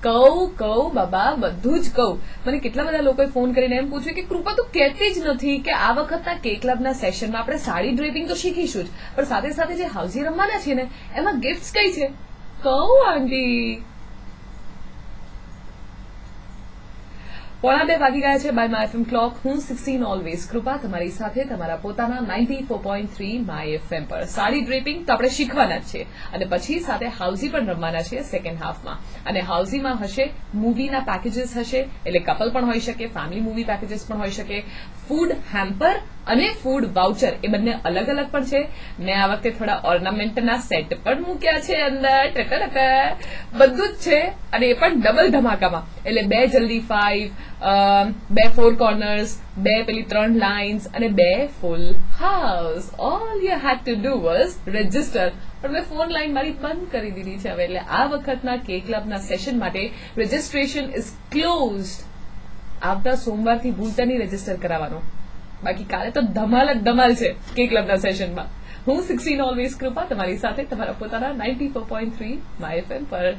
કહું બાબા, બધું જ કહું. મને કેટલા બધા લોકોએ ફોન કરીને એમ પૂછ્યું કે કૃપા તું કહેતી જ નથી કે આ વખતના કે ક્લબના સેશનમાં આપણે સાડી ડ્રેપિંગ તો શીખીશું જ, પણ સાથે સાથે જે હાઉસી રમવાના છે ને એમાં ગિફ્ટ્સ કઈ છે? કહું આંટી. 1:45 વાગી ગયા છે બાય માય એફએમ ક્લોક. હું 16 ઓલવેઝ કૃપા તમારી સાથે તમારા પોતાના 94.3 માય એફએમ પર. સાડી ડ્રેપિંગ તો આપણે શીખવાના જ છે અને પછી સાથે હાઉસી પણ રમવાના છે સેકન્ડ હાફમાં. અને હાઉસીમાં હશે મૂવીના પેકેજીસ હશે, એટલે કપલ પણ હોઈ શકે, ફેમિલી મૂવી પેકેજીસ પણ હોઈ શકે, ફૂડ હેમ્પર અને ફૂડ વાઉચર એ બંને અલગ અલગ પણ છે. મેં આ વખતે થોડા ઓર્નામેન્ટના સેટ પણ મૂક્યા છે અંદર, બધું જ છે અને એ પણ ડબલ ધમાકામાં. એટલે 2 જલ્દી 5, 2 4 કોર્નર્સ, 2 પેલી 3 લાઇન્સ અને 2 full house. All you had to do was register. પણ મેં ફોન લાઈન મારી બંધ કરી દીધી છે હવે, એટલે આ વખતના કે ક્લબના સેશન માટે રજીસ્ટ્રેશન ઇઝ ક્લોઝડ. આવતા સોમવારથી ભૂલતા નહીં રજીસ્ટર કરાવવાનું, બાકી કાલે તો ધમાલ જ ધમાલ છે કે ક્લબના સેશનમાં. હું 16 ઓલવેઝ કૃપા તમારી સાથે તમારા પોતાના 94.3 માય એફએમ પર.